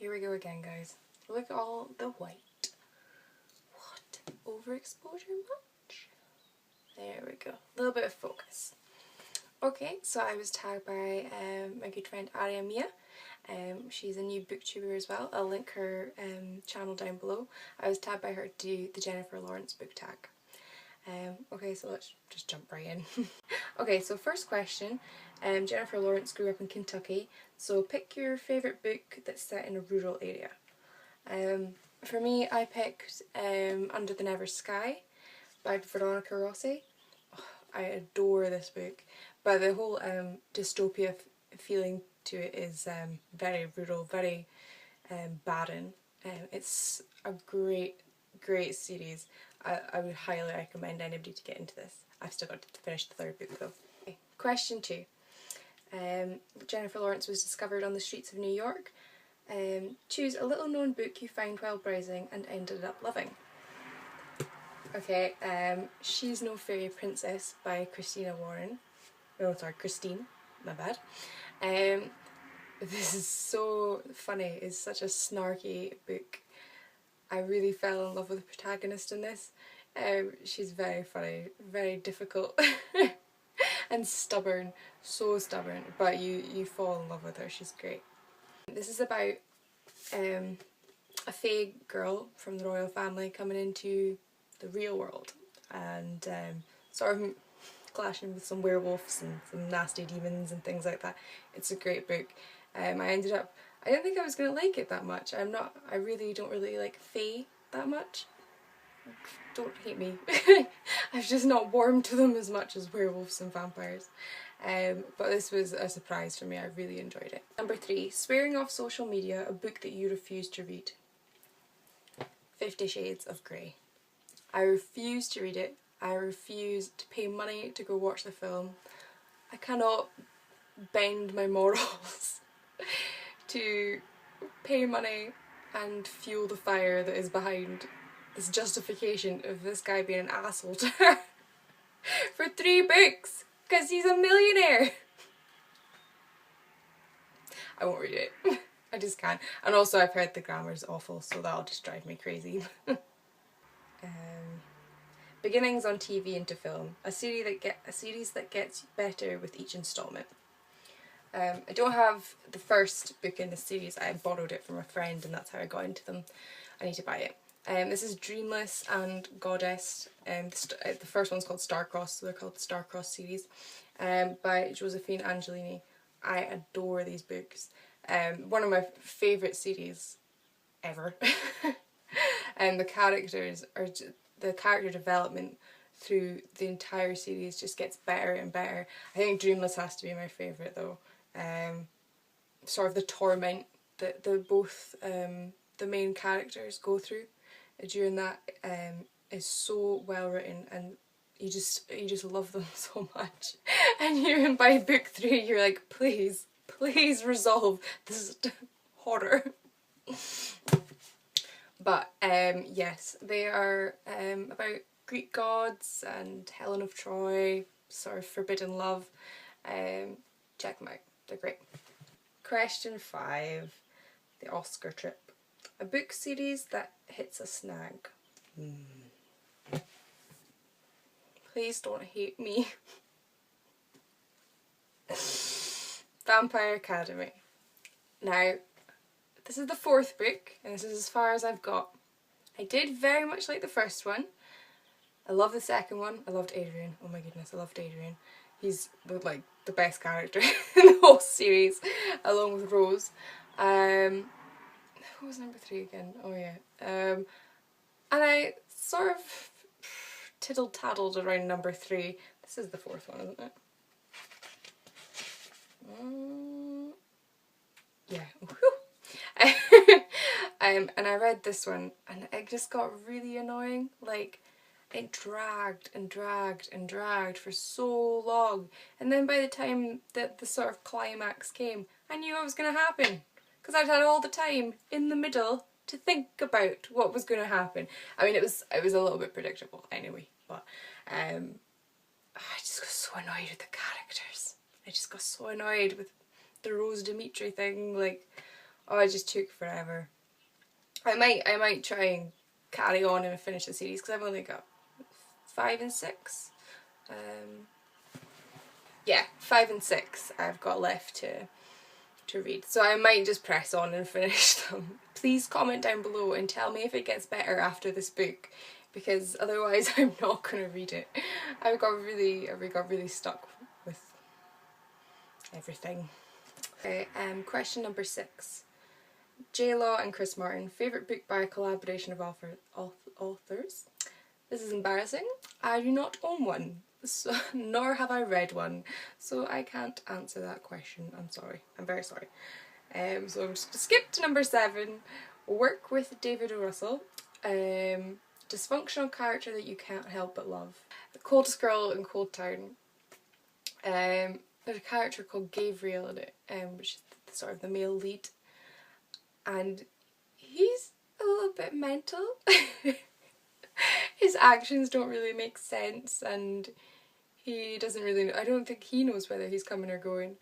Here we go again, guys. Look at all the white. What? Overexposure much? There we go. A little bit of focus. Okay, so I was tagged by my good friend Aria Mia. She's a new booktuber as well. I'll link her channel down below. I was tagged by her to do the Jennifer Lawrence book tag. Okay, so let's just jump right in. Okay, so first question. Jennifer Lawrence grew up in Kentucky, so pick your favourite book that's set in a rural area. For me, I picked Under the Never Sky by Veronica Rossi. Oh, I adore this book, but the whole dystopia feeling to it is very rural, very barren. It's a great series. I would highly recommend anybody to get into this. I've still got to finish the third book though. Okay. Question 2. Jennifer Lawrence was discovered on the streets of New York. Choose a little known book you found while browsing and ended up loving. Okay, She's No Fairy Princess by Christina Warren. Oh, sorry, Christine. My bad. This is so funny. It's such a snarky book. I really fell in love with the protagonist in this. She's very funny, very difficult and stubborn, so stubborn, but you fall in love with her. She's great. This is about a fae girl from the royal family coming into the real world and sort of clashing with some werewolves and some nasty demons and things like that. It's a great book. I didn't think I was going to like it that much. I really don't really like fae that much. Don't hate me. I've just not warmed to them as much as werewolves and vampires. But this was a surprise for me. I really enjoyed it. Number 3, swearing off social media, a book that you refuse to read. 50 Shades of Grey. I refuse to read it. I refuse to pay money to go watch the film. I cannot bend my morals to pay money and fuel the fire that is behind this justification of this guy being an asshole to her for 3 books because he's a millionaire. I won't read it. I just can't. And also I've heard the grammar's awful, so that'll just drive me crazy. Beginnings on TV into film. A series that gets better with each instalment. I don't have the first book in the series. I borrowed it from a friend and that's how I got into them. I need to buy it. This is Dreamless and Goddess. The first one's called Starcross, so they're called the Starcross series, by Josephine Angelini. I adore these books. One of my favourite series ever. And the character development through the entire series just gets better and better. I think Dreamless has to be my favourite though. Sort of the torment that both the main characters go through during that is so well written, and you just love them so much. And you by book 3 you're like, please resolve this horror. But yes, they are about Greek gods and Helen of Troy, sort of forbidden love. Check them out, they're great. Question 5, The Oscar Trip. A book series that hits a snag. Please don't hate me. Vampire Academy. Now, this is the 4th book, and this is as far as I've got. I did very much like the first one. I love the second one. I loved Adrian. Oh my goodness, I loved Adrian. He's the best character in the whole series, along with Rose. What was number 3 again? Oh yeah. And I sort of tiddle-taddled around number 3. This is the 4th one, isn't it? Yeah. And I read this one and it just got really annoying. Like, it dragged and dragged and dragged for so long, and then by the time that the sort of climax came, I knew what was going to happen because I'd had all the time in the middle to think about what was going to happen. I mean, it was a little bit predictable anyway, but I just got so annoyed with the characters. I just got so annoyed with the Rose Dimitri thing. Like, Oh, it just took forever. I might try and carry on and finish the series because I've only got 5 and 6. Yeah, 5 and 6 I've got left to read. So I might just press on and finish them. Please comment down below and tell me if it gets better after this book, because otherwise I'm not going to read it. I got really stuck with everything. Okay, question number 6. J-Law and Chris Martin, favourite book by a collaboration of authors? This is embarrassing. I do not own one, so, nor have I read one, so I can't answer that question. I'm sorry. I'm very sorry. So I'm just going to skip to number 7. Work with David O. Russell. Dysfunctional character that you can't help but love. The Coldest Girl in Cold Town. There's a character called Gabriel in it, which is sort of the male lead, and he's a little bit mental. His actions don't really make sense, and he doesn't really know, I don't think he knows whether he's coming or going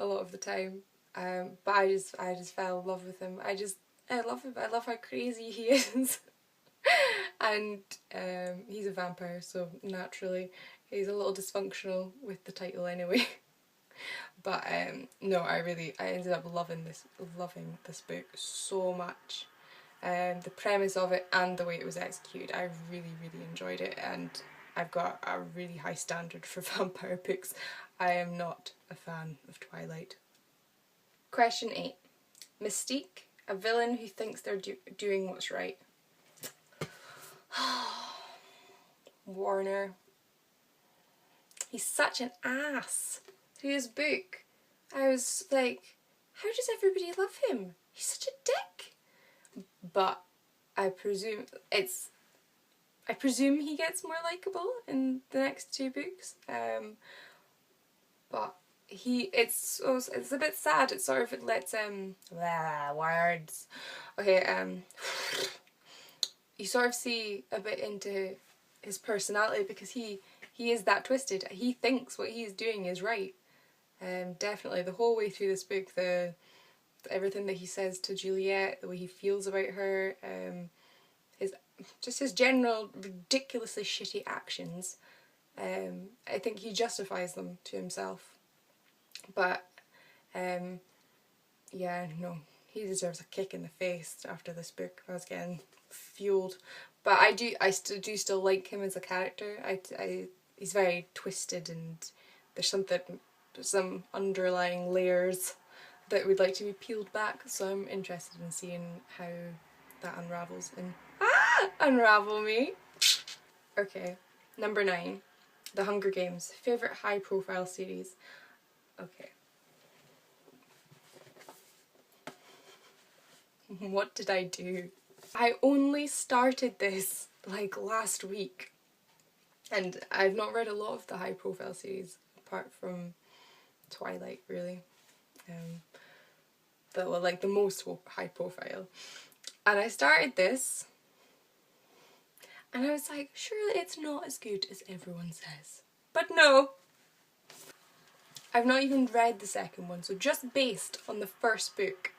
a lot of the time. But I just fell in love with him. I love him. I love how crazy he is. And he's a vampire, so naturally he's a little dysfunctional with the title anyway. But no, I ended up loving this book so much. The premise of it and the way it was executed, I really enjoyed it, and I've got a really high standard for vampire books. I am not a fan of Twilight. Question 8. Mystique, a villain who thinks they're doing what's right. Warner. He's such an ass to his book. I was like, how does everybody love him? He's such a dick. But I presume he gets more likeable in the next 2 books. But it's a bit sad. It sort of lets words. Okay, you sort of see a bit into his personality, because he is that twisted. He thinks what he's doing is right. Definitely the whole way through this book, everything that he says to Juliet, the way he feels about her, his general ridiculously shitty actions. I think he justifies them to himself. But yeah, no, he deserves a kick in the face after this book. I was getting fueled. But I still like him as a character. He's very twisted, and there's some underlying layers that would like to be peeled back, so I'm interested in seeing how that unravels and unravel me. Okay, number 9, The Hunger Games, favourite high profile series. Okay. What did I do? I only started this like last week, and I've not read a lot of the high profile series apart from Twilight, really. That were like the most high profile. And I started this and I was like, surely it's not as good as everyone says. But no! I've not even read the second one, so just based on the first book,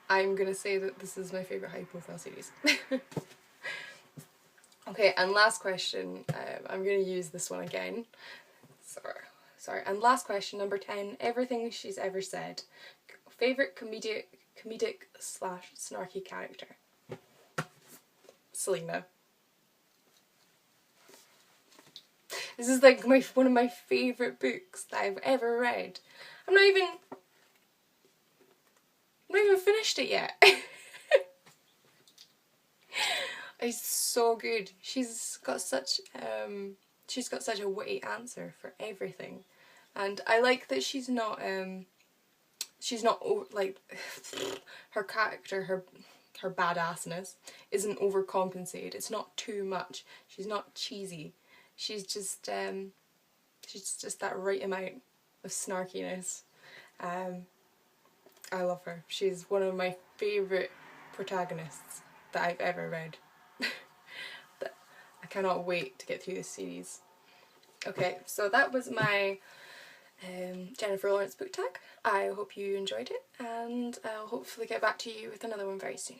I'm gonna say that this is my favourite high profile series. Okay, and last question, I'm gonna use this one again. Sorry, and last question, number 10, everything she's ever said. Favourite comedic / snarky character? Selena. This is like one of my favourite books that I've ever read. I'm not even finished it yet. It's so good. She's got such a witty answer for everything, and I like that she's not like her character, her badassness isn't overcompensated. It's not too much. She's not cheesy. She's just that right amount of snarkiness. I love her. She's one of my favourite protagonists that I've ever read. I cannot wait to get through this series. Okay, so that was my Jennifer Lawrence book tag. I hope you enjoyed it, and I'll hopefully get back to you with another one very soon.